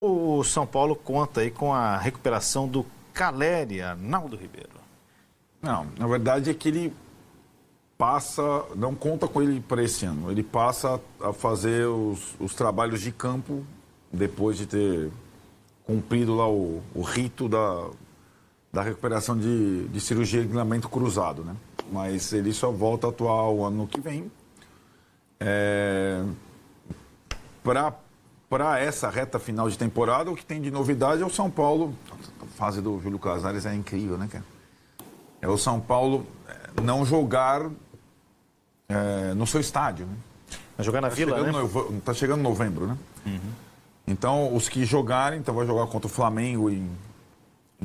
O São Paulo conta aí com a recuperação do Caleri, Arnaldo Ribeiro. Não, na verdade é que ele não conta com ele para esse ano. Ele passa a fazer os trabalhos de campo depois de ter cumprido lá o rito da recuperação de cirurgia de ligamento cruzado, né? Mas ele só volta a atuar o ano que vem. Para essa reta final de temporada, o que tem de novidade é o São Paulo. A fase do Júlio Casares é incrível, né, cara? É o São Paulo não jogar no seu estádio, né? Vai jogar na Vila, né? Tá chegando novembro, né? Uhum. Então, os que jogarem, então vai jogar contra o Flamengo em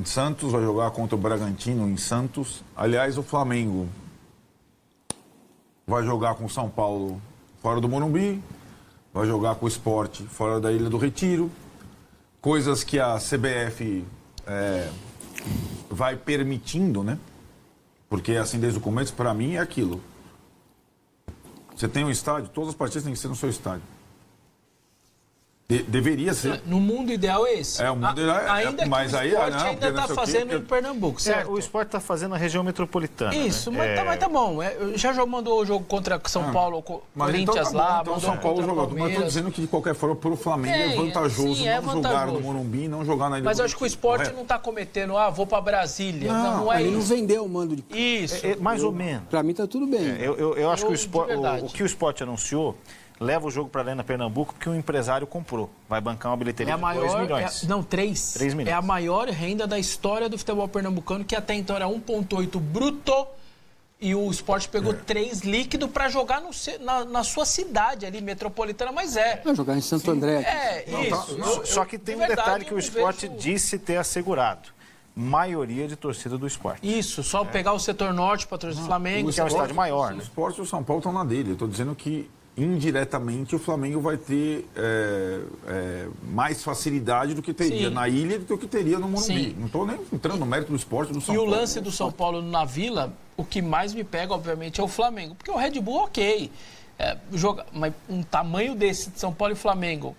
Santos, vai jogar contra o Bragantino em Santos. Aliás, o Flamengo vai jogar com o São Paulo fora do Morumbi, vai jogar com o Sport fora da Ilha do Retiro. Coisas que a CBF vai permitindo, né? Porque, assim, desde o começo, para mim, é aquilo. Você tem um estádio, todas as partidas têm que ser no seu estádio. Deveria ser. No mundo ideal é esse. O mundo ideal ainda mas que aí, o Sport ainda está fazendo em Pernambuco, certo? O Sport está fazendo a região metropolitana. Isso, né? mas tá bom. Já mandou o jogo contra São Paulo, Corinthians então lá. Então São Paulo jogou. Mas estou dizendo que, de qualquer forma, para o Flamengo é vantajoso não jogar no Morumbi, não jogar na Ilha. Mas eu acho que o Sport não está cometendo, vou para Brasília. Não é ele isso. não vendeu o mando de campo. Isso. Mais ou menos. Para mim está tudo bem. Eu acho que o que o Sport anunciou leva o jogo para a Arena Pernambuco porque um empresário comprou. Vai bancar uma bilheteria de 2 milhões. 3 milhões. É a maior renda da história do futebol pernambucano, que até então era 1,8 bruto. E o Sport pegou 3 líquido para jogar na sua cidade ali, metropolitana, mas Vai jogar em Santo André. Isso. Só que tem um detalhe que o Sport disse ter assegurado. Maioria de torcida do Sport. Isso, só pegar o setor norte para torcida do Flamengo. Que é um estádio maior, né? O Sport e o São Paulo estão na dele. Eu estou dizendo que indiretamente o Flamengo vai ter mais facilidade do que teria na Ilha do que teria no Morumbi. Sim. Não estou nem entrando no mérito do Esporte do São Paulo. E o lance do São Paulo na Vila, o que mais me pega, obviamente, é o Flamengo. Porque o Red Bull, mas um tamanho desse de São Paulo e Flamengo...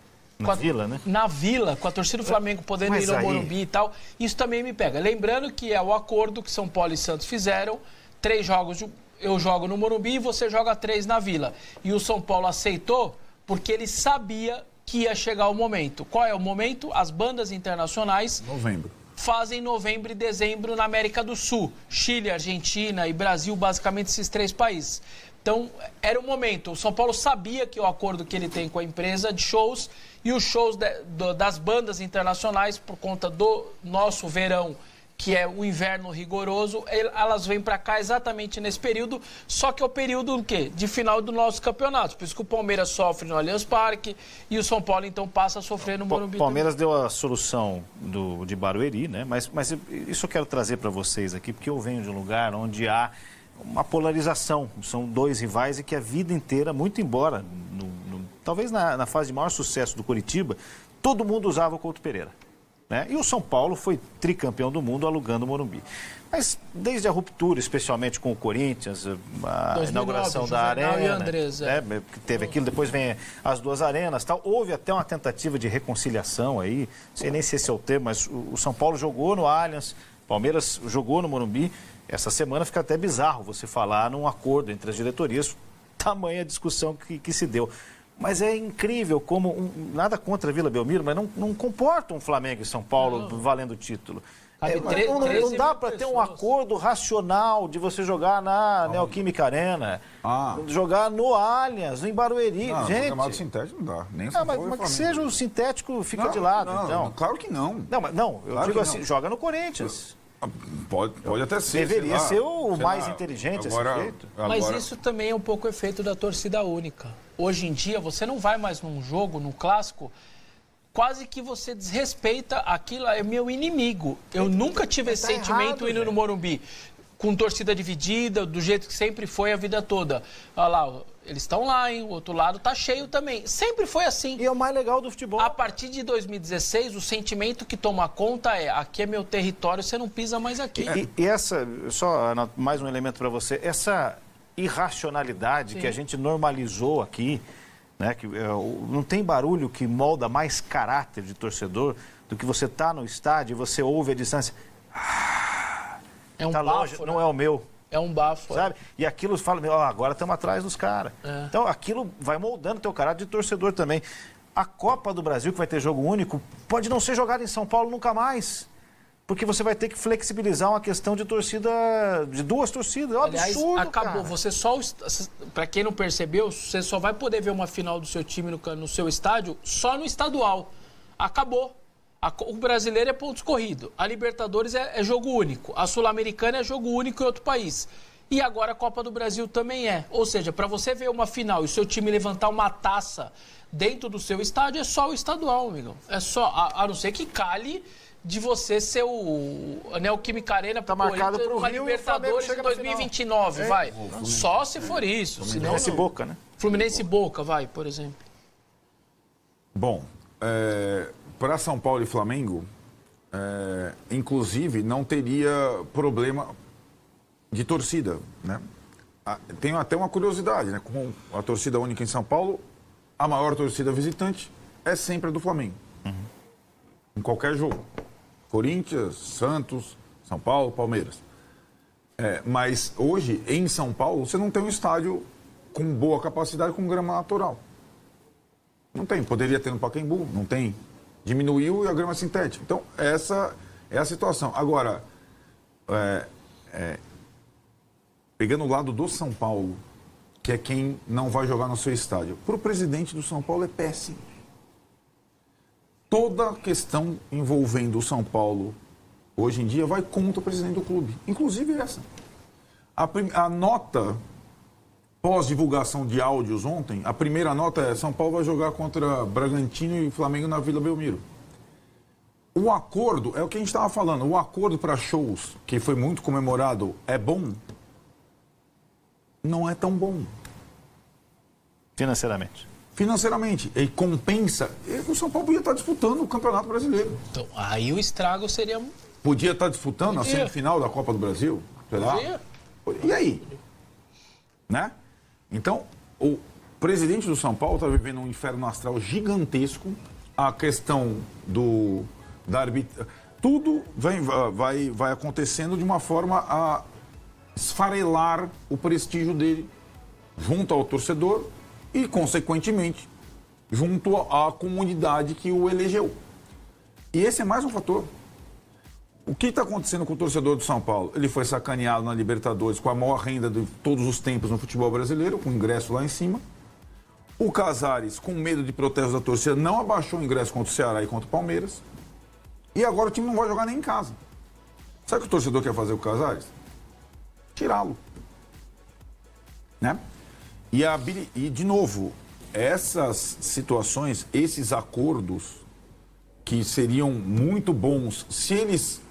Vila, né? Na Vila, com a torcida do Flamengo podendo ir ao Morumbi e tal, isso também me pega. Lembrando que é o acordo que São Paulo e Santos fizeram, 3 jogos... Eu jogo no Morumbi e você joga 3 na Vila. E o São Paulo aceitou porque ele sabia que ia chegar o momento. Qual é o momento? As bandas internacionais fazem novembro e dezembro na América do Sul. Chile, Argentina e Brasil, basicamente esses 3 países. Então, era o momento. O São Paulo sabia que o acordo que ele tem com a empresa de shows e os shows das bandas internacionais, por conta do nosso verão, que é o inverno rigoroso, elas vêm para cá exatamente nesse período, só que é o período do quê? De final do nosso campeonato. Por isso que o Palmeiras sofre no Allianz Parque e o São Paulo, então, passa a sofrer no Morumbi. O Palmeiras deu a solução de Barueri, né? Mas isso eu quero trazer para vocês aqui, porque eu venho de um lugar onde há uma polarização. São 2 rivais e que a vida inteira, muito embora, talvez na fase de maior sucesso do Coritiba, todo mundo usava o Couto Pereira. Né? E o São Paulo foi tricampeão do mundo alugando o Morumbi. Mas desde a ruptura, especialmente com o Corinthians, a 2009, inauguração da Arena, e Andrés, que teve aquilo, depois vem as 2 arenas, tal. Houve até uma tentativa de reconciliação aí, não sei nem se esse é o termo, mas o São Paulo jogou no Allianz, o Palmeiras jogou no Morumbi. Essa semana fica até bizarro você falar num acordo entre as diretorias, tamanha discussão que se deu. Mas é incrível como, nada contra a Vila Belmiro, mas não comporta um Flamengo e São Paulo valendo o título. Não dá para ter um acordo racional de você jogar na Neoquímica Arena, jogar no Allianz, em Barueri. Gente, chamado sintético não dá. Nem mas que seja o sintético, fica de lado. Então. Claro que não. Eu digo assim, joga no Corinthians. Pode até ser. Deveria ser o mais inteligente esse jeito. Mas isso também é um pouco o efeito da torcida única. Hoje em dia, você não vai mais num jogo, num clássico, quase que você desrespeita aquilo, é meu inimigo. Eu nunca tive esse sentimento indo no Morumbi, com torcida dividida, do jeito que sempre foi a vida toda. Olha lá, eles estão lá, hein? O outro lado tá cheio também. Sempre foi assim. E é o mais legal do futebol. A partir de 2016, o sentimento que toma conta é: aqui é meu território, você não pisa mais aqui. E essa, só mais um elemento para você, essa irracionalidade que a gente normalizou aqui, né? Não tem barulho que molda mais caráter de torcedor do que você tá no estádio e você ouve a distância. É um tá bafo, longe, né? não é o meu. É um bafo. Sabe? E aquilo fala, agora estamos atrás dos caras. Então aquilo vai moldando teu caráter de torcedor também. A Copa do Brasil, que vai ter jogo único, pode não ser jogada em São Paulo nunca mais. Porque você vai ter que flexibilizar uma questão de torcida, de 2 torcidas. É um absurdo, acabou. cara. Você só, para quem não percebeu, você só vai poder ver uma final do seu time no seu estádio só no estadual. Acabou. O brasileiro é pontos corridos. A Libertadores é jogo único. A Sul-Americana é jogo único em outro país. E agora a Copa do Brasil também é. Ou seja, para você ver uma final e o seu time levantar uma taça dentro do seu estádio, é só o estadual, amigo. É só, a não ser que cale de você ser o Neoquímica Arena tá marcado para o Libertadores em 2029, vai. Só se for isso. Fluminense e Boca, né? Fluminense e Boca, vai, por exemplo. Bom, para São Paulo e Flamengo, inclusive, não teria problema de torcida, né? Tenho até uma curiosidade, né? Com a torcida única em São Paulo, a maior torcida visitante é sempre a do Flamengo. Em qualquer jogo. Corinthians, Santos, São Paulo, Palmeiras. Mas hoje, em São Paulo, você não tem um estádio com boa capacidade, com grama natural. Não tem. Poderia ter no Pacaembu, não tem. Diminuiu e a grama sintética. Então, essa é a situação. Agora, pegando o lado do São Paulo, que é quem não vai jogar no seu estádio, para o presidente do São Paulo é péssimo. Toda a questão envolvendo o São Paulo, hoje em dia, vai contra o presidente do clube. Inclusive essa. A nota pós-divulgação de áudios ontem, a primeira nota é: São Paulo vai jogar contra Bragantino e Flamengo na Vila Belmiro. O acordo, é o que a gente estava falando, o acordo para shows, que foi muito comemorado, é bom? Não é tão bom. Financeiramente. E compensa. O São Paulo podia estar disputando o Campeonato Brasileiro. Então, aí o estrago seria... Podia estar disputando a semifinal da Copa do Brasil? Será? E aí? Né? Então, o presidente do São Paulo está vivendo um inferno astral gigantesco. A questão da arbitragem... Tudo vai acontecendo de uma forma a esfarelar o prestígio dele junto ao torcedor e, consequentemente, junto à comunidade que o elegeu. E esse é mais um fator. O que está acontecendo com o torcedor do São Paulo? Ele foi sacaneado na Libertadores com a maior renda de todos os tempos no futebol brasileiro, com ingresso lá em cima. O Casares, com medo de protestos da torcida, não abaixou o ingresso contra o Ceará e contra o Palmeiras. E agora o time não vai jogar nem em casa. Sabe o que o torcedor quer fazer com o Casares? Tirá-lo. Né? E, de novo, essas situações, esses acordos que seriam muito bons se eles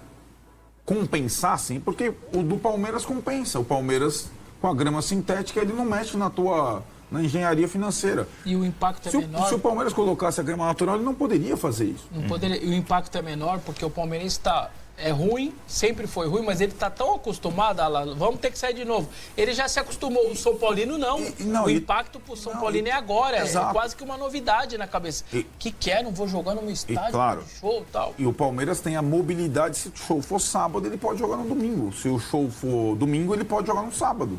compensassem, porque o do Palmeiras compensa. O Palmeiras, com a grama sintética, ele não mexe na engenharia financeira. E o impacto é menor. Se o Palmeiras colocasse a grama natural, ele não poderia fazer isso. Não poderia. E o impacto é menor porque o Palmeiras é ruim, sempre foi ruim, mas ele está tão acostumado vamos ter que sair de novo. Ele já se acostumou, o São Paulino não. O impacto para o São Paulino é agora, é quase que uma novidade na cabeça. Não vou jogar no meu estádio, claro, show e tal. E o Palmeiras tem a mobilidade, se o show for sábado, ele pode jogar no domingo. Se o show for domingo, ele pode jogar no sábado.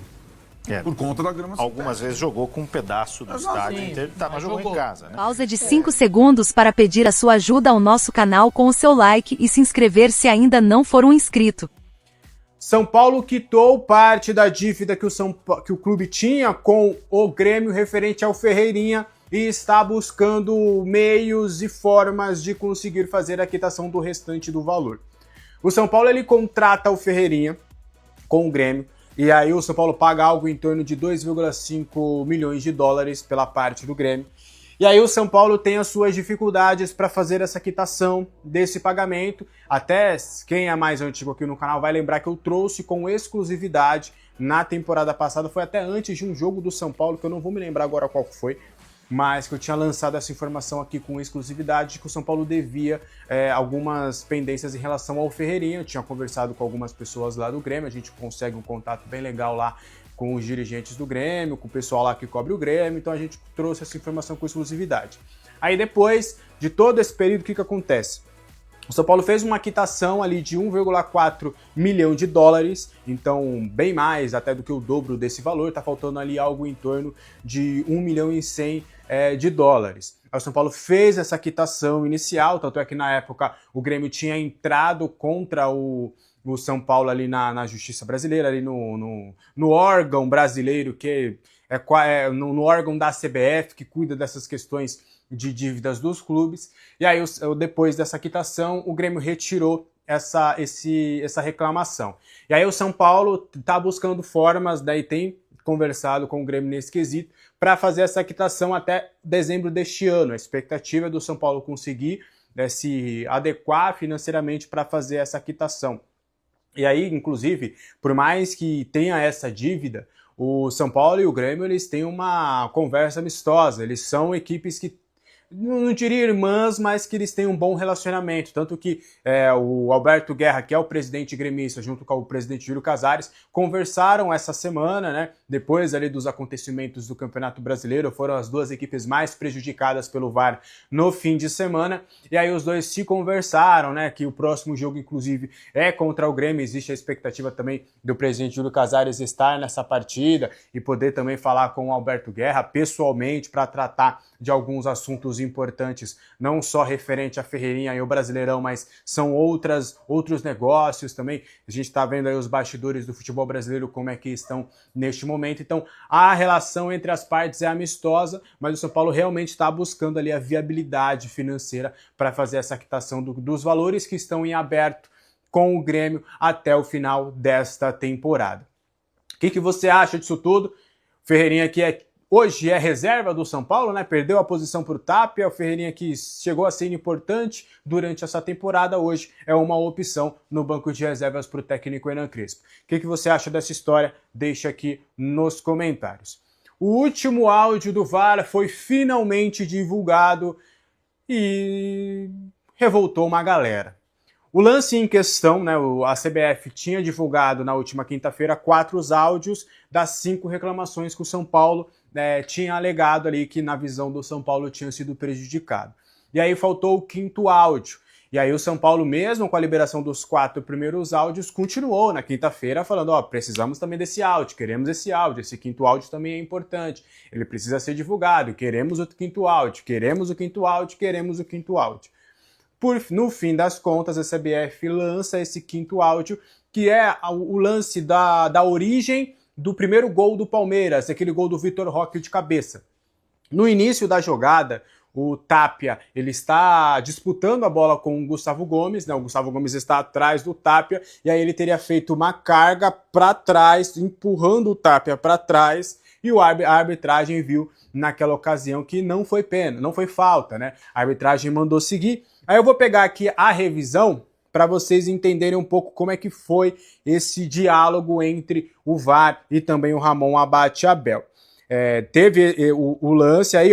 Por conta da grama sintética. Algumas vezes jogou com um pedaço do estádio inteiro, mas jogou em casa. Né? Pausa de 5 segundos para pedir a sua ajuda ao nosso canal com o seu like e se inscrever se ainda não for um inscrito. São Paulo quitou parte da dívida que o clube tinha com o Grêmio referente ao Ferreirinha e está buscando meios e formas de conseguir fazer a quitação do restante do valor. O São Paulo ele contrata o Ferreirinha com o Grêmio. E aí o São Paulo paga algo em torno de 2,5 milhões de dólares pela parte do Grêmio. E aí o São Paulo tem as suas dificuldades para fazer essa quitação desse pagamento. Até quem é mais antigo aqui no canal vai lembrar que eu trouxe com exclusividade na temporada passada. Foi até antes de um jogo do São Paulo, que eu não vou me lembrar agora qual foi. Mas que eu tinha lançado essa informação aqui com exclusividade de que o São Paulo devia algumas pendências em relação ao Ferreirinha. Eu tinha conversado com algumas pessoas lá do Grêmio, a gente consegue um contato bem legal lá com os dirigentes do Grêmio, com o pessoal lá que cobre o Grêmio, então a gente trouxe essa informação com exclusividade. Aí depois de todo esse período, o que acontece? O São Paulo fez uma quitação ali de 1,4 milhão de dólares, então bem mais até do que o dobro desse valor, tá faltando ali algo em torno de 1 milhão e 100 de dólares. Aí o São Paulo fez essa quitação inicial, tanto é que na época o Grêmio tinha entrado contra o São Paulo ali na Justiça Brasileira, ali no órgão brasileiro, que no órgão da CBF, que cuida dessas questões de dívidas dos clubes. E aí, depois dessa quitação, o Grêmio retirou essa reclamação. E aí o São Paulo está buscando formas, daí tem conversado com o Grêmio nesse quesito, para fazer essa quitação até dezembro deste ano. A expectativa é do São Paulo conseguir se adequar financeiramente para fazer essa quitação. E aí, inclusive, por mais que tenha essa dívida, o São Paulo e o Grêmio, eles têm uma conversa amistosa. Eles são equipes que, não diria irmãs, mas que eles têm um bom relacionamento. Tanto que o Alberto Guerra, que é o presidente gremista, junto com o presidente Júlio Casares, conversaram essa semana, né? Depois ali dos acontecimentos do Campeonato Brasileiro, foram as duas equipes mais prejudicadas pelo VAR no fim de semana. E aí os dois se conversaram, né? Que o próximo jogo, inclusive, é contra o Grêmio. Existe a expectativa também do presidente Júlio Casares estar nessa partida e poder também falar com o Alberto Guerra pessoalmente para tratar de alguns assuntos importantes, não só referente à Ferreirinha e ao Brasileirão, mas são outros negócios também. A gente está vendo aí os bastidores do futebol brasileiro, como é que estão neste momento. Então, a relação entre as partes é amistosa, mas o São Paulo realmente está buscando ali a viabilidade financeira para fazer essa quitação dos valores que estão em aberto com o Grêmio até o final desta temporada. O que você acha disso tudo? Ferreirinha aqui hoje é reserva do São Paulo, né? Perdeu a posição para o Tapia, o Ferreirinha que chegou a ser importante durante essa temporada, hoje é uma opção no banco de reservas para o técnico Hernan Crespo. O que você acha dessa história? Deixa aqui nos comentários. O último áudio do VAR foi finalmente divulgado e revoltou uma galera. O lance em questão, né, a CBF tinha divulgado na última quinta-feira 4 áudios das 5 reclamações que o São Paulo tinha alegado ali que na visão do São Paulo tinha sido prejudicado. E aí faltou o 5º áudio. E aí o São Paulo, mesmo com a liberação dos 4 primeiros áudios, continuou na quinta-feira falando, precisamos também desse áudio, queremos esse áudio, esse 5º áudio também é importante, ele precisa ser divulgado, queremos o 5º áudio, queremos o 5º áudio, queremos o 5º áudio. No fim das contas, a CBF lança esse 5º áudio, que é o lance da origem do primeiro gol do Palmeiras, aquele gol do Vitor Roque de cabeça. No início da jogada, o Tapia ele está disputando a bola com o Gustavo Gomes, né? O Gustavo Gomes está atrás do Tapia, e aí ele teria feito uma carga para trás, empurrando o Tapia para trás, e a arbitragem viu naquela ocasião que não foi pênalti, não foi falta, né? A arbitragem mandou seguir. Aí eu vou pegar aqui a revisão para vocês entenderem um pouco como é que foi esse diálogo entre o VAR e também o Ramon Abate Abel. Teve o lance aí,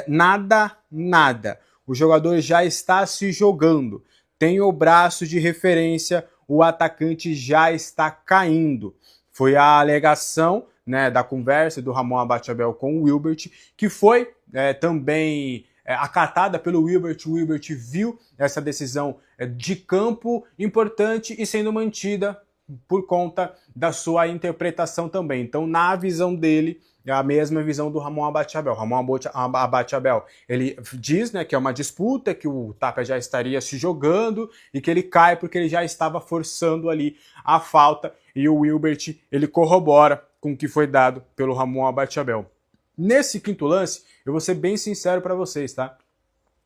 nada. O jogador já está se jogando. Tem o braço de referência, o atacante já está caindo. Foi a alegação, né, da conversa do Ramon Abate Abel com o Wilbert, que foi também acatada pelo Wilbert. O Wilbert viu essa decisão de campo importante e sendo mantida por conta da sua interpretação também. Então, na visão dele, é a mesma visão do Ramon Abate Abel. Ramon Abate Abel, ele diz, né, que é uma disputa, que o Tapia já estaria se jogando e que ele cai porque ele já estava forçando ali a falta, e o Wilbert, ele corrobora com o que foi dado pelo Ramon Abate Abel. Nesse 5º lance, eu vou ser bem sincero para vocês, tá?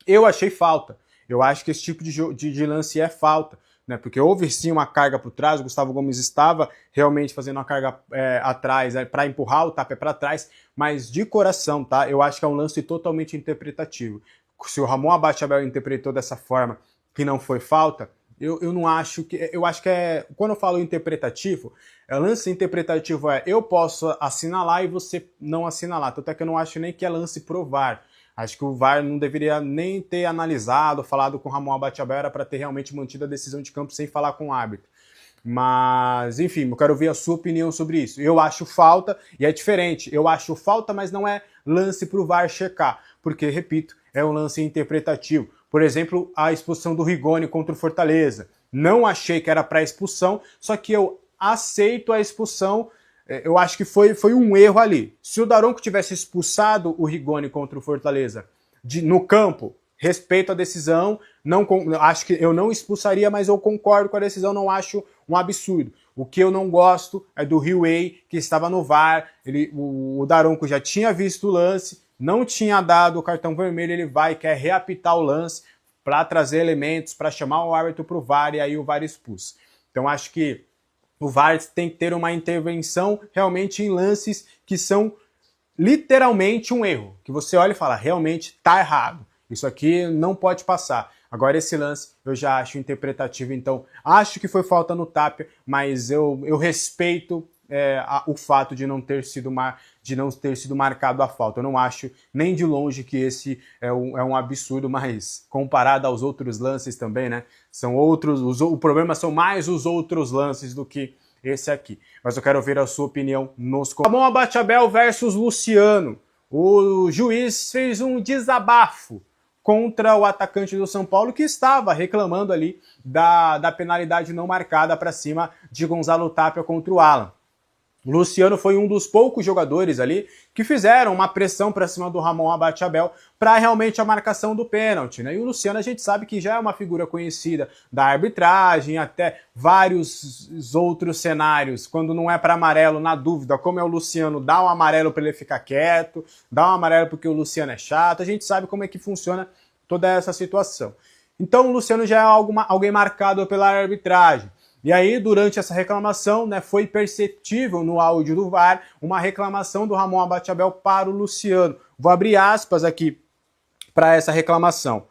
Eu achei falta. Eu acho que esse tipo de lance é falta, né? Porque houve sim uma carga por trás, o Gustavo Gomes estava realmente fazendo uma carga atrás, para empurrar o Tapia para trás, mas de coração, tá? Eu acho que é um lance totalmente interpretativo. Se o Ramon Abate Abel interpretou dessa forma que não foi falta, eu não acho que... Eu acho que quando eu falo interpretativo, lance interpretativo eu posso assinalar e você não assinalar. Tanto é que eu não acho nem que é lance pro VAR. Acho que o VAR não deveria nem ter analisado, falado com o Ramon Abate Abel, era para ter realmente mantido a decisão de campo sem falar com o árbitro. Mas, enfim, eu quero ver a sua opinião sobre isso. Eu acho falta, e é diferente. Eu acho falta, mas não é lance pro VAR checar. Porque, repito, é um lance interpretativo. Por exemplo, a expulsão do Rigoni contra o Fortaleza. Não achei que era para expulsão, só que eu aceito a expulsão. Eu acho que foi um erro ali. Se o Daronco tivesse expulsado o Rigoni contra o Fortaleza no campo, respeito a decisão, acho que eu não expulsaria, mas eu concordo com a decisão, não acho um absurdo. O que eu não gosto é do Riway, que estava no VAR, o Daronco já tinha visto o lance, não tinha dado o cartão vermelho, ele vai e quer reapitar o lance para trazer elementos, para chamar o árbitro para o VAR e aí o VAR expulsa. Então acho que o VAR tem que ter uma intervenção realmente em lances que são literalmente um erro, que você olha e fala, realmente está errado. Isso aqui não pode passar. Agora esse lance eu já acho interpretativo, então acho que foi falta no Tapia, mas eu respeito o fato de não ter sido marcado a falta. Eu não acho nem de longe que esse é um absurdo, mas comparado aos outros lances também, né? São outros, o problema são mais os outros lances do que esse aqui. Mas eu quero ver a sua opinião nos comentários. Ramon Abachaebel versus Luciano. O juiz fez um desabafo contra o atacante do São Paulo, que estava reclamando ali da penalidade não marcada para cima de Gonzalo Tapia contra o Alan. O Luciano foi um dos poucos jogadores ali que fizeram uma pressão para cima do Ramon Abachaebel para realmente a marcação do pênalti, né? E o Luciano a gente sabe que já é uma figura conhecida da arbitragem, até vários outros cenários, quando não é para amarelo, na dúvida, como é o Luciano, dá um amarelo para ele ficar quieto, dá um amarelo porque o Luciano é chato, a gente sabe como é que funciona toda essa situação. Então o Luciano já é alguém marcado pela arbitragem. E aí, durante essa reclamação, né, foi perceptível no áudio do VAR uma reclamação do Ramon Abachaebel para o Luciano. Vou abrir aspas aqui para essa reclamação.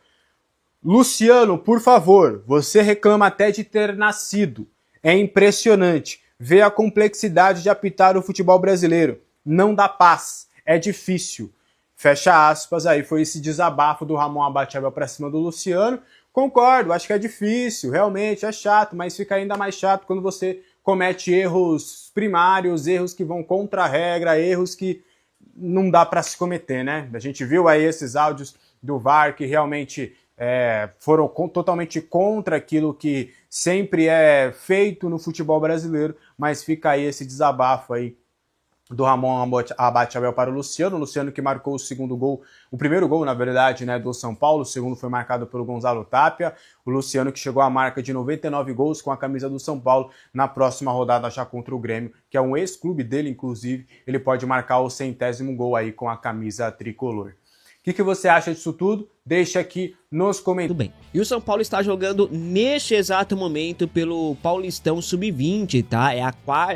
Luciano, por favor, você reclama até de ter nascido. É impressionante. Vê a complexidade de apitar o futebol brasileiro. Não dá paz. É difícil. Fecha aspas, aí foi esse desabafo do Ramon Abachaebel para cima do Luciano. Concordo, acho que é difícil, realmente é chato, mas fica ainda mais chato quando você comete erros primários, erros que vão contra a regra, erros que não dá para se cometer, né? A gente viu aí esses áudios do VAR que realmente foram totalmente contra aquilo que sempre é feito no futebol brasileiro, mas fica aí esse desabafo aí do Ramon Abachaebel para o Luciano que marcou o segundo gol, o primeiro gol, na verdade, né, do São Paulo, o segundo foi marcado pelo Gonzalo Tapia, o Luciano que chegou à marca de 99 gols com a camisa do São Paulo na próxima rodada já contra o Grêmio, que é um ex-clube dele, inclusive, ele pode marcar o 100º gol aí com a camisa tricolor. O que você acha disso tudo? Deixa aqui nos comentários. Tudo bem. E o São Paulo está jogando neste exato momento pelo Paulistão Sub-20, tá? É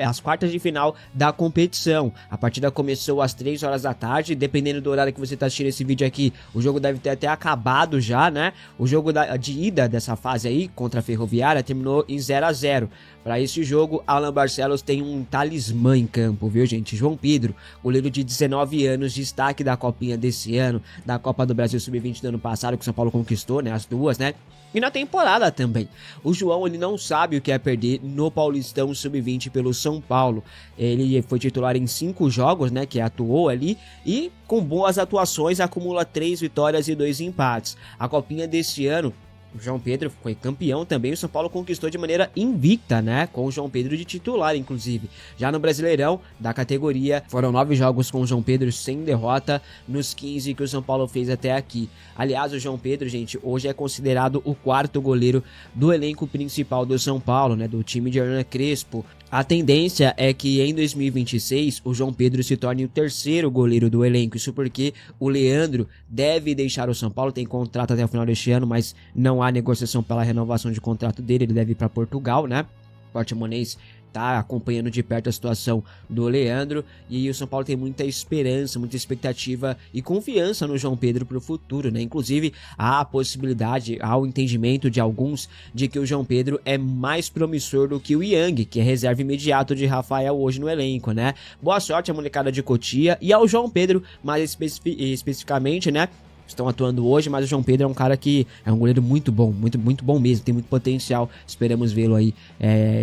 as quartas de final da competição. A partida começou às 3 horas da tarde, dependendo do horário que você está assistindo esse vídeo aqui, o jogo deve ter até acabado já, né? O jogo de ida dessa fase aí, contra a Ferroviária, terminou em 0-0. Para esse jogo, Alan Barcelos tem um talismã em campo, viu, gente? João Pedro, goleiro de 19 anos, destaque da Copinha desse ano, da Copa do Brasil Sub-20 do ano passado, que o São Paulo conquistou, né? As duas, né? E na temporada também. O João, ele não sabe o que é perder no Paulistão Sub-20 pelo São Paulo. Ele foi titular em 5 jogos, né? Que atuou ali. E com boas atuações, acumula 3 vitórias e 2 empates. A Copinha desse ano, o João Pedro foi campeão também, o São Paulo conquistou de maneira invicta, né? Com o João Pedro de titular, inclusive. Já no Brasileirão, da categoria, foram 9 jogos com o João Pedro sem derrota nos 15 que o São Paulo fez até aqui. Aliás, o João Pedro, gente, hoje é considerado o 4º goleiro do elenco principal do São Paulo, né? Do time de Hernan Crespo. A tendência é que em 2026 o João Pedro se torne o 3º goleiro do elenco. Isso porque o Leandro deve deixar o São Paulo, tem contrato até o final deste ano, mas não há negociação pela renovação de contrato dele, ele deve ir para Portugal, né? O Portimonense tá acompanhando de perto a situação do Leandro e o São Paulo tem muita esperança, muita expectativa e confiança no João Pedro para o futuro, né? Inclusive, há a possibilidade, há o entendimento de alguns de que o João Pedro é mais promissor do que o Yang, que é reserva imediato de Rafael hoje no elenco, né? Boa sorte à molecada de Cotia e ao João Pedro, mais especificamente, né? estão atuando hoje, mas o João Pedro é um cara que é um goleiro muito bom, muito bom mesmo, tem muito potencial. Esperamos vê-lo aí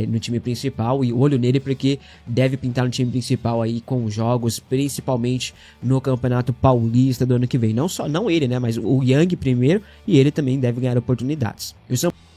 no time principal e olho nele porque deve pintar no time principal aí com jogos, principalmente no Campeonato Paulista do ano que vem. Não ele, né, mas o Yang primeiro, e ele também deve ganhar oportunidades.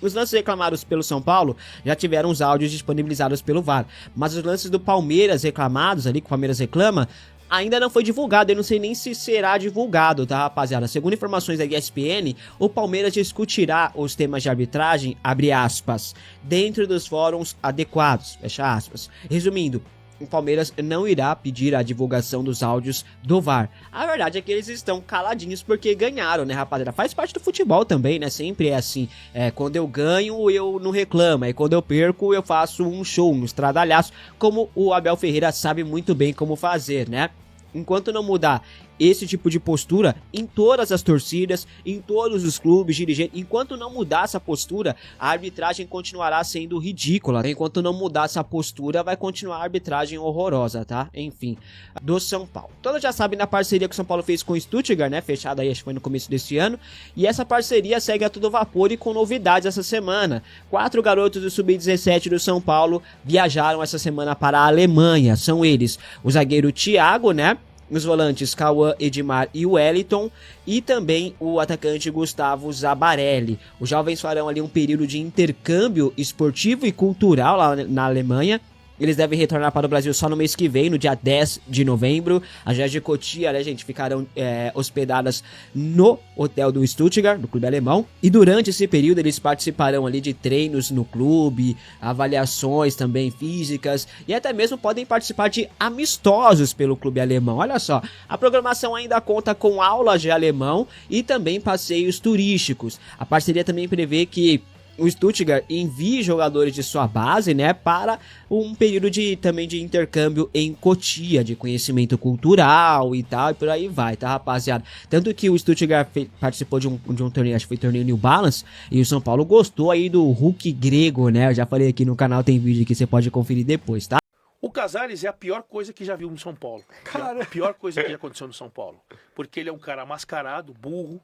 Os lances reclamados pelo São Paulo já tiveram os áudios disponibilizados pelo VAR, mas os lances do Palmeiras reclamados ali, que o Palmeiras reclama, ainda não foi divulgado. Eu não sei nem se será divulgado, tá, rapaziada? Segundo informações da ESPN, o Palmeiras discutirá os temas de arbitragem, abre aspas, dentro dos fóruns adequados, fecha aspas. Resumindo, o Palmeiras não irá pedir a divulgação dos áudios do VAR. A verdade é que eles estão caladinhos porque ganharam, né, rapaziada? Faz parte do futebol também, né? Sempre é assim. Quando eu ganho, eu não reclamo. E quando eu perco, eu faço um show, um estradalhaço, como o Abel Ferreira sabe muito bem como fazer, né? Enquanto não mudar esse tipo de postura em todas as torcidas, em todos os clubes, dirigentes, enquanto não mudar essa postura, a arbitragem continuará sendo ridícula. Enquanto não mudar essa postura, vai continuar a arbitragem horrorosa, tá? Enfim, do São Paulo. Todos já sabem da parceria que o São Paulo fez com o Stuttgart, né? Fechada aí, acho que foi no começo desse ano. E essa parceria segue a todo vapor e com novidades essa semana. 4 garotos do Sub-17 do São Paulo viajaram essa semana para a Alemanha. São eles o zagueiro Thiago, né? Os volantes Cauã, Edmar e Wellington, e também o atacante Gustavo Zabarelli. Os jovens farão ali um período de intercâmbio esportivo e cultural lá na Alemanha. Eles devem retornar para o Brasil só no mês que vem, no dia 10 de novembro. As Joias de Cotia, né, gente, ficarão hospedadas no hotel do Stuttgart, do clube alemão. E durante esse período eles participarão ali de treinos no clube, avaliações também físicas e até mesmo podem participar de amistosos pelo clube alemão. Olha só, a programação ainda conta com aulas de alemão e também passeios turísticos. A parceria também prevê que o Stuttgart envia jogadores de sua base, né, para um período também de intercâmbio em Cotia, de conhecimento cultural e tal, e por aí vai, tá, rapaziada? Tanto que o Stuttgart participou de um torneio, acho que foi torneio New Balance, e o São Paulo gostou aí do Hulk grego, né? Eu já falei aqui no canal, tem vídeo que você pode conferir depois, tá? O Casares é a pior coisa que já viu no São Paulo. Cara, a pior coisa que já aconteceu no São Paulo. Porque ele é um cara mascarado, burro,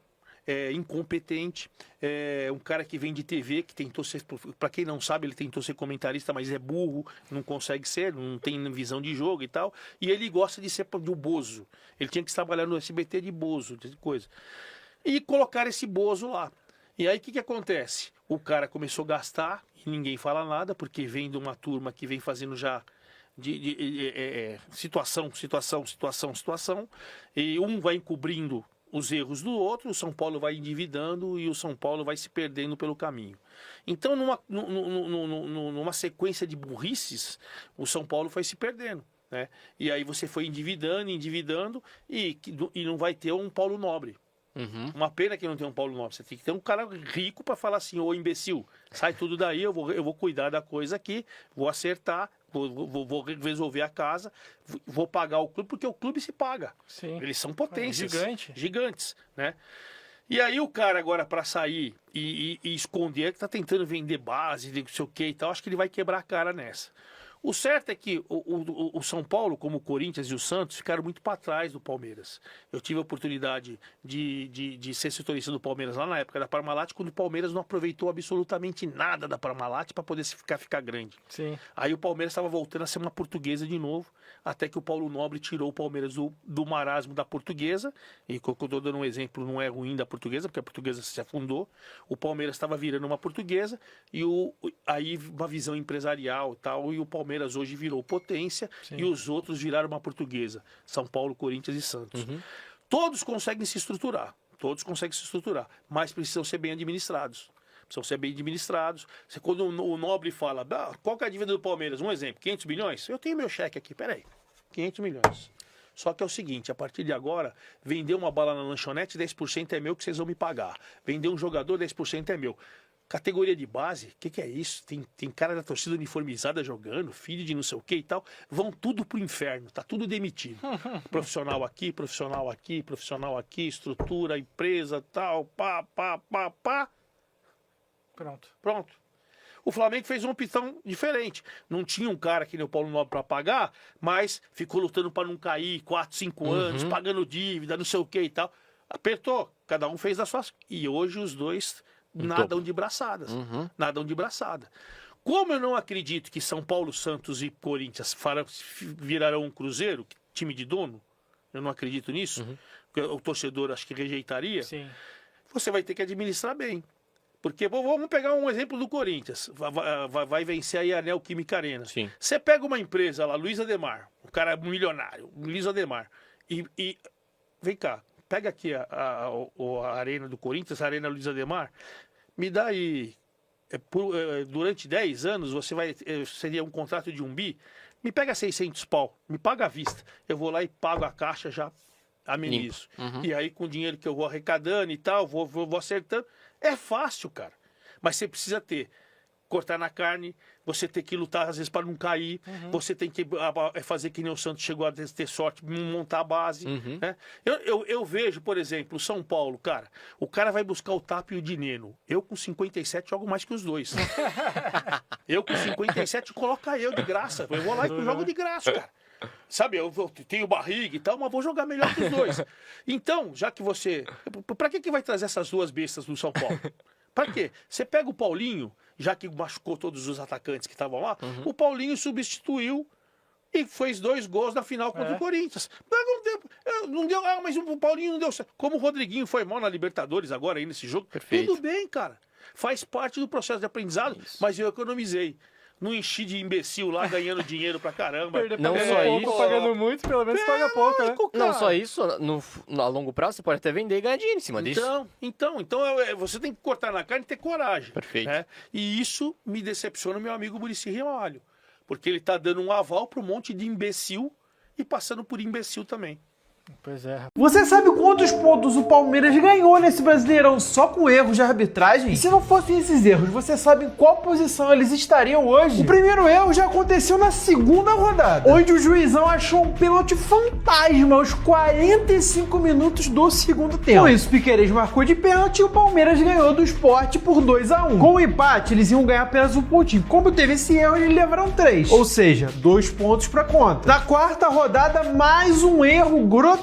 incompetente, um cara que vem de TV, que tentou ser, para quem não sabe, ele tentou ser comentarista, mas é burro, não consegue ser, não tem visão de jogo e tal, e ele gosta de ser do Bozo. Ele tinha que trabalhar no SBT de Bozo, de coisa. E colocar esse Bozo lá. E aí o que acontece? O cara começou a gastar e ninguém fala nada, porque vem de uma turma que vem fazendo já situação, e um vai encobrindo os erros do outro, o São Paulo vai endividando e o São Paulo vai se perdendo pelo caminho. Então, numa sequência de burrices, o São Paulo foi se perdendo, né? E aí você foi endividando e não vai ter um Paulo Nobre. Uhum. Uma pena que não tem um Paulo Nobre. Você tem que ter um cara rico para falar assim: ô imbecil, sai tudo daí, eu vou cuidar da coisa aqui, vou acertar, vou resolver a casa, vou pagar o clube, porque o clube se paga. Sim. Eles são potências. Gigantes, né? E aí o cara agora para sair e esconder, que tá tentando vender base, não sei o que e tal, acho que ele vai quebrar a cara nessa. O certo é que o São Paulo, como o Corinthians e o Santos, ficaram muito para trás do Palmeiras. Eu tive a oportunidade de ser setorista do Palmeiras lá na época da Parmalat, quando o Palmeiras não aproveitou absolutamente nada da Parmalat para poder ficar grande. Sim. Aí o Palmeiras estava voltando a ser uma portuguesa de novo, até que o Paulo Nobre tirou o Palmeiras do marasmo da portuguesa, e que eu estou dando um exemplo, não é ruim da portuguesa, porque a portuguesa se afundou, o Palmeiras estava virando uma portuguesa, e aí uma visão empresarial e tal, e o Palmeiras hoje virou potência. Sim. E os outros viraram uma portuguesa. São Paulo, Corinthians e Santos. Uhum. Todos conseguem se estruturar, mas precisam ser bem administrados. Quando o Nobre fala, qual que é a dívida do Palmeiras? Um exemplo, 500 milhões? Eu tenho meu cheque aqui, peraí, 500 milhões. Só que é o seguinte, a partir de agora, vender uma bala na lanchonete, 10% é meu que vocês vão me pagar. Vender um jogador, 10% é meu. Categoria de base, o que é isso? Tem cara da torcida uniformizada jogando, filho de não sei o que e tal. Vão tudo pro inferno, tá tudo demitido. Profissional aqui, estrutura, empresa, tal, pá. Pronto. O Flamengo fez uma opção diferente. Não tinha um cara que nem o Paulo Nobre para pagar, mas ficou lutando para não cair 4, 5 anos, pagando dívida, não sei o que e tal. Apertou, cada um fez as suas... E hoje os dois nadam de braçadas. Nadam de braçada. Como eu não acredito que São Paulo, Santos e Corinthians virarão um Cruzeiro, time de dono, eu não acredito nisso, o torcedor acho que rejeitaria, você vai ter que administrar bem. Porque vamos pegar um exemplo do Corinthians, vai vencer aí a Neoquímica Arena. Você pega uma empresa lá, Luiz Ademar, um cara milionário, Luiz Ademar, e vem cá, pega aqui a Arena do Corinthians, a Arena Luiz Ademar, me dá aí, durante 10 anos, seria um contrato de 1 bi, me pega 600 pau, me paga à vista, eu vou lá e pago a caixa, já amenizo. E aí com o dinheiro que eu vou arrecadando e tal, vou acertando, é fácil, cara. Mas você precisa cortar na carne, você tem que lutar às vezes para não cair, você tem que fazer que nem o Santos chegou a ter sorte, montar a base. Né? Eu vejo, por exemplo, o São Paulo, cara, o cara vai buscar o Tapia e o Dineno. Eu com 57 jogo mais que os dois. Eu com 57 coloca eu de graça. Eu vou lá e jogo de graça, cara. Sabe, eu tenho barriga e tal, mas vou jogar melhor que os dois. Então, já que você... Pra que vai trazer essas duas bestas do São Paulo? Pra quê? Você pega o Paulinho, já que machucou todos os atacantes que estavam lá, o Paulinho substituiu e fez 2 gols na final contra o Corinthians. Não deu, mas o Paulinho não deu certo. Como o Rodriguinho foi mal na Libertadores agora aí nesse jogo, tudo bem, cara. Faz parte do processo de aprendizado, mas eu economizei. Não enchi de imbecil lá ganhando dinheiro pra caramba. Não só isso. Pagando muito, pelo menos paga pouco, né? Não só isso, a longo prazo você pode até vender e ganhar dinheiro em cima disso. Então você tem que cortar na carne e ter coragem. Perfeito. Né? E isso me decepciona o meu amigo Muricy Ramalho. Porque ele tá dando um aval pra um monte de imbecil e passando por imbecil também. Pois é. Você sabe quantos pontos o Palmeiras ganhou nesse Brasileirão só com erros de arbitragem? E se não fossem esses erros, você sabe em qual posição eles estariam hoje? O primeiro erro já aconteceu na segunda rodada, onde o juizão achou um pênalti fantasma aos 45 minutos do segundo tempo. Com isso, Piquerez marcou de pênalti e o Palmeiras ganhou do Sport por 2-1. Com o empate, eles iam ganhar apenas um pontinho. Como teve esse erro, eles levaram 3. Ou seja, 2 pontos pra conta. Na quarta rodada, mais um erro grotesco.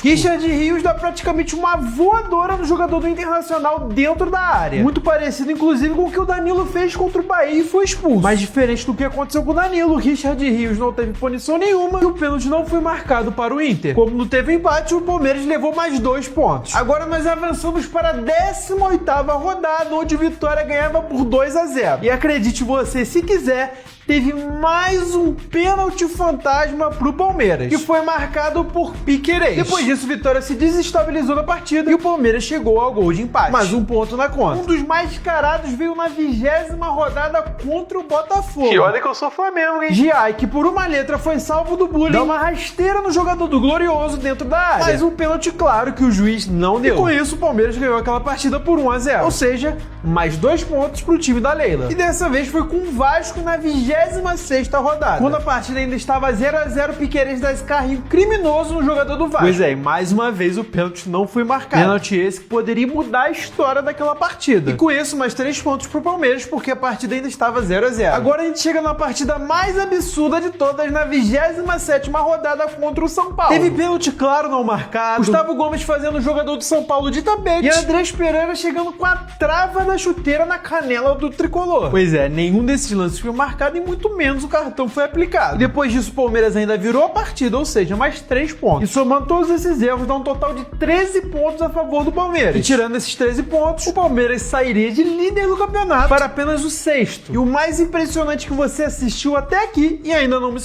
Richard Rios dá praticamente uma voadora no jogador do Internacional dentro da área. Muito parecido, inclusive, com o que o Danilo fez contra o Bahia e foi expulso. Mas diferente do que aconteceu com o Danilo, Richard Rios não teve punição nenhuma e o pênalti não foi marcado para o Inter. Como não teve empate, o Palmeiras levou mais 2 pontos. Agora nós avançamos para a 18ª rodada, onde o Vitória ganhava por 2-0. E acredite você, se quiser, teve mais um pênalti fantasma pro Palmeiras, que foi marcado por Piquerez. Depois disso, Vitória se desestabilizou na partida e o Palmeiras chegou ao gol de empate. Mais um ponto na conta. Um dos mais carados veio na 20ª rodada contra o Botafogo. E olha que eu sou Flamengo, hein? Giai, que por uma letra foi salvo do bullying, dá uma rasteira no jogador do Glorioso dentro da área. Mas um pênalti claro que o juiz não deu. E com isso, o Palmeiras ganhou aquela partida por 1-0. Ou seja, mais 2 pontos pro time da Leila. E dessa vez foi com o Vasco na 26ª rodada. Quando a partida ainda estava 0-0, Piquerez dá esse carrinho criminoso no jogador do Vasco. Pois é, e mais uma vez o pênalti não foi marcado. Pênalti esse que poderia mudar a história daquela partida. E com isso, mais 3 pontos pro Palmeiras, porque a partida ainda estava 0-0. Agora a gente chega na partida mais absurda de todas, na 27ª rodada contra o São Paulo. Teve pênalti claro não marcado, Gustavo Gomes fazendo o jogador do São Paulo de tapete e Andrés Pereira chegando com a trava da chuteira na canela do tricolor. Pois é, nenhum desses lances foi marcado e muito menos o cartão foi aplicado. E depois disso, o Palmeiras ainda virou a partida, ou seja, mais 3 pontos. E somando todos esses erros, dá um total de 13 pontos a favor do Palmeiras. E tirando esses 13 pontos, o Palmeiras sairia de líder do campeonato para apenas o 6º. E o mais impressionante que você assistiu até aqui e ainda não me